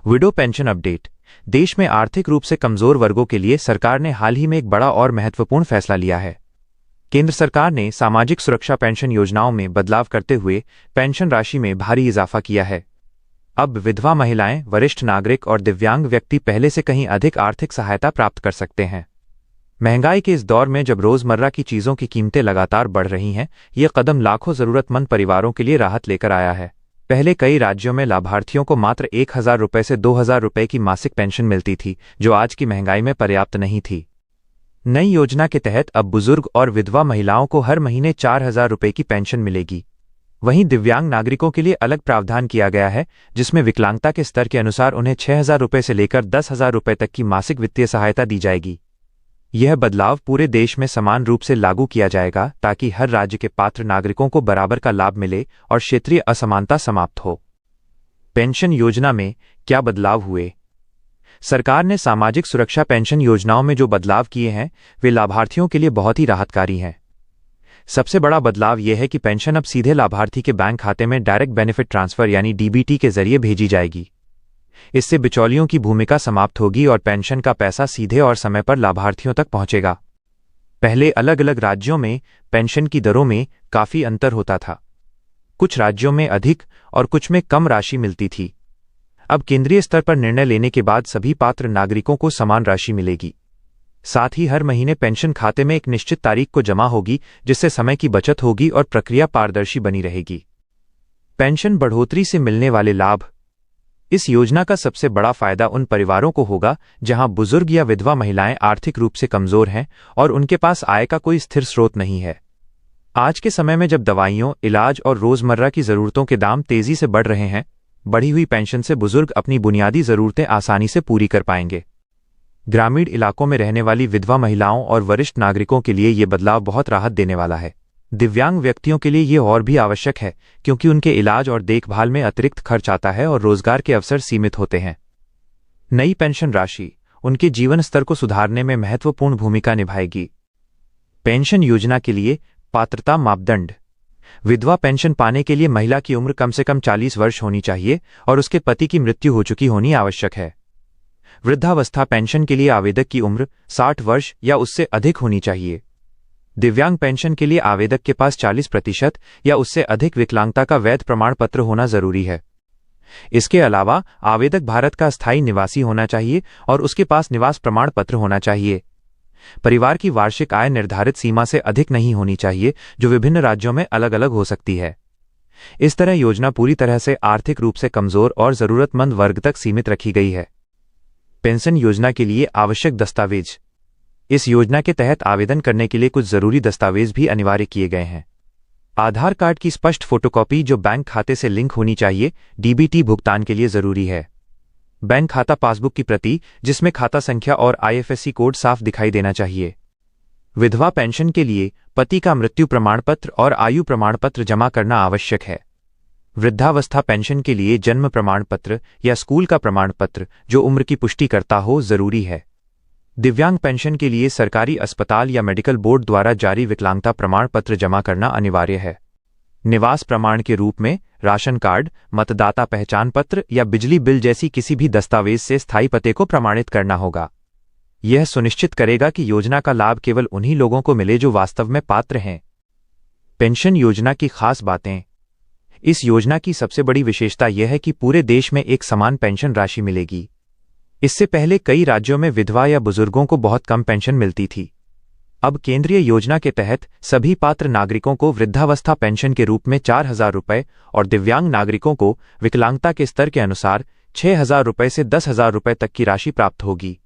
Window pension update. देश में आर्थिक रूप से कमजोर वर्गों के लिए सरकार ने हाल ही में एक बड़ा और महत्वपूर्ण फैसला लिया है। केंद्र सरकार ने सामाजिक सुरक्षा पेंशन योजनाओं में बदलाव करते हुए पेंशन राशि में भारी इजाफा किया है। अब विधवा महिलाएं, वरिष्ठ नागरिक और दिव्यांग व्यक्ति पहले से कहीं अधिक आर्थिक सहायता प्राप्त कर सकते हैं। महंगाई के इस दौर में जब रोजमर्रा की चीजों की कीमतें लगातार बढ़ रही हैं, ये कदम लाखों जरूरतमंद परिवारों के लिए राहत लेकर आया है। पहले कई राज्यों में लाभार्थियों को मात्र 1,000 रुपये से 2,000 रुपये की मासिक पेंशन मिलती थी, जो आज की महंगाई में पर्याप्त नहीं थी। नई योजना के तहत अब बुजुर्ग और विधवा महिलाओं को हर महीने 4,000 रुपये की पेंशन मिलेगी। वहीं दिव्यांग नागरिकों के लिए अलग प्रावधान किया गया है, जिसमें विकलांगता के स्तर के अनुसार उन्हें 6,000 रुपये से लेकर 10,000 रुपये तक की मासिक वित्तीय सहायता दी जाएगी। यह बदलाव पूरे देश में समान रूप से लागू किया जाएगा ताकि हर राज्य के पात्र नागरिकों को बराबर का लाभ मिले और क्षेत्रीय असमानता समाप्त हो। पेंशन योजना में क्या बदलाव हुए? सरकार ने सामाजिक सुरक्षा पेंशन योजनाओं में जो बदलाव किए हैं, वे लाभार्थियों के लिए बहुत ही राहतकारी हैं। सबसे बड़ा बदलाव यह है कि पेंशन अब सीधे लाभार्थी के बैंक खाते में डायरेक्ट बेनिफिट ट्रांसफर यानी डीबीटी के जरिए भेजी जाएगी। इससे बिचौलियों की भूमिका समाप्त होगी और पेंशन का पैसा सीधे और समय पर लाभार्थियों तक पहुंचेगा। पहले अलग अलग राज्यों में पेंशन की दरों में काफी अंतर होता था। कुछ राज्यों में अधिक और कुछ में कम राशि मिलती थी। अब केंद्रीय स्तर पर निर्णय लेने के बाद सभी पात्र नागरिकों को समान राशि मिलेगी। साथ ही हर महीने पेंशन खाते में एक निश्चित तारीख को जमा होगी, जिससे समय की बचत होगी और प्रक्रिया पारदर्शी बनी रहेगी। पेंशन बढ़ोतरी से मिलने वाले लाभ। इस योजना का सबसे बड़ा फायदा उन परिवारों को होगा जहां बुजुर्ग या विधवा महिलाएं आर्थिक रूप से कमजोर हैं और उनके पास आय का कोई स्थिर स्रोत नहीं है। आज के समय में जब दवाइयों, इलाज और रोजमर्रा की जरूरतों के दाम तेजी से बढ़ रहे हैं, बढ़ी हुई पेंशन से बुजुर्ग अपनी बुनियादी जरूरतें आसानी से पूरी कर पाएंगे। ग्रामीण इलाकों में रहने वाली विधवा महिलाओं और वरिष्ठ नागरिकों के लिए ये बदलाव बहुत राहत देने वाला है। दिव्यांग व्यक्तियों के लिए ये और भी आवश्यक है, क्योंकि उनके इलाज और देखभाल में अतिरिक्त खर्च आता है और रोजगार के अवसर सीमित होते हैं। नई पेंशन राशि उनके जीवन स्तर को सुधारने में महत्वपूर्ण भूमिका निभाएगी। पेंशन योजना के लिए पात्रता मापदंड। विधवा पेंशन पाने के लिए महिला की उम्र कम से कम 40 वर्ष होनी चाहिए और उसके पति की मृत्यु हो चुकी होनी आवश्यक है। वृद्धावस्था पेंशन के लिए आवेदक की उम्र 60 वर्ष या उससे अधिक होनी चाहिए। दिव्यांग पेंशन के लिए आवेदक के पास 40% या उससे अधिक विकलांगता का वैध प्रमाण पत्र होना जरूरी है। इसके अलावा आवेदक भारत का स्थायी निवासी होना चाहिए और उसके पास निवास प्रमाण पत्र होना चाहिए। परिवार की वार्षिक आय निर्धारित सीमा से अधिक नहीं होनी चाहिए, जो विभिन्न राज्यों में अलग अलग हो सकती है। इस तरह योजना पूरी तरह से आर्थिक रूप से कमजोर और जरूरतमंद वर्ग तक सीमित रखी गई है। पेंशन योजना के लिए आवश्यक दस्तावेज। इस योजना के तहत आवेदन करने के लिए कुछ जरूरी दस्तावेज भी अनिवार्य किए गए हैं। आधार कार्ड की स्पष्ट फोटोकॉपी जो बैंक खाते से लिंक होनी चाहिए, डीबीटी भुगतान के लिए जरूरी है। बैंक खाता पासबुक की प्रति जिसमें खाता संख्या और आईएफएससी कोड साफ दिखाई देना चाहिए। विधवा पेंशन के लिए पति का मृत्यु प्रमाण पत्र और आयु प्रमाण पत्र जमा करना आवश्यक है। वृद्धावस्था पेंशन के लिए जन्म प्रमाण पत्र या स्कूल का प्रमाण पत्र जो उम्र की पुष्टि करता हो जरूरी है। दिव्यांग पेंशन के लिए सरकारी अस्पताल या मेडिकल बोर्ड द्वारा जारी विकलांगता प्रमाण पत्र जमा करना अनिवार्य है। निवास प्रमाण के रूप में राशन कार्ड, मतदाता पहचान पत्र या बिजली बिल जैसी किसी भी दस्तावेज से स्थायी पते को प्रमाणित करना होगा। यह सुनिश्चित करेगा कि योजना का लाभ केवल उन्हीं लोगों को मिले जो वास्तव में पात्र हैं। पेंशन योजना की खास बातें। इस योजना की सबसे बड़ी विशेषता यह है कि पूरे देश में एक समान पेंशन राशि मिलेगी। इससे पहले कई राज्यों में विधवा या बुजुर्गों को बहुत कम पेंशन मिलती थी। अब केंद्रीय योजना के तहत सभी पात्र नागरिकों को वृद्धावस्था पेंशन के रूप में 4,000 रुपये और दिव्यांग नागरिकों को विकलांगता के स्तर के अनुसार 6,000 रुपये से 10,000 रुपये तक की राशि प्राप्त होगी।